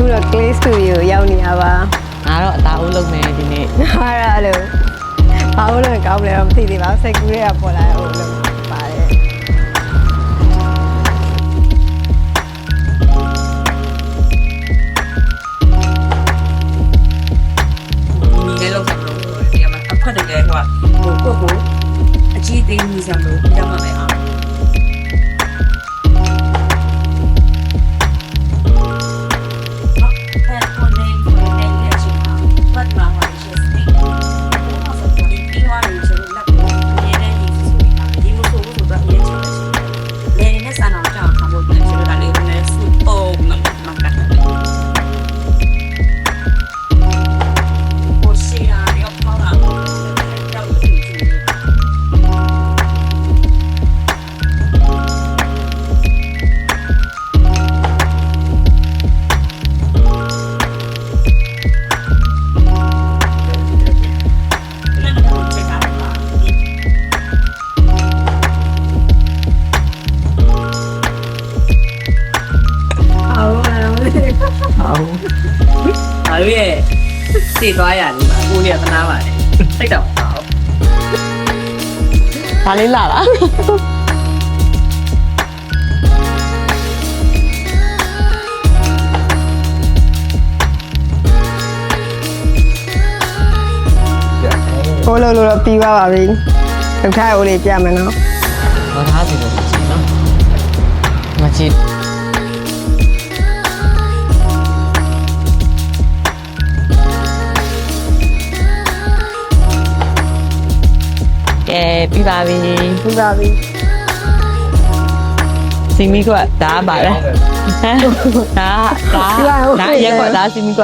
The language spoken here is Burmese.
ခုတော့ Clay Studio ရောက်နေရပါ ငါတော့အသားဦးလုပ်မယ်ဒီနေ့ ဟာရလို့ဘာလို့လဲကောင်းလဲတော့မသိသေးပါဘူးစိတ်ကူးတွေကပေါ်လာအောင်လို့ပါတယ် ဒီလောက်ဆောင်လို့ဒီမှာအခွက်တကယ်ဟိုကိုအကြီးသိမ်းနေဆောင်လို့ကြောက်မှမယ်အောင်အားရဲ့စေသွားရတယ်မှာကိုကြီးကသနာပါတယ်စိတ်တော့ပါဘူး ဒါလေးလာလား ဟိုလိုလိုတော့ပြီးသွားပါပြီဒုက္ခရိုးလေးပြမယ်နော် ဘာသာစီလို့ကြည့်နော်မကြည့်ကဲပြီးပါပြီ ပြီးပါပြီ စီမီကဒါပါလေဒါရက်ကွာဒါစီမီက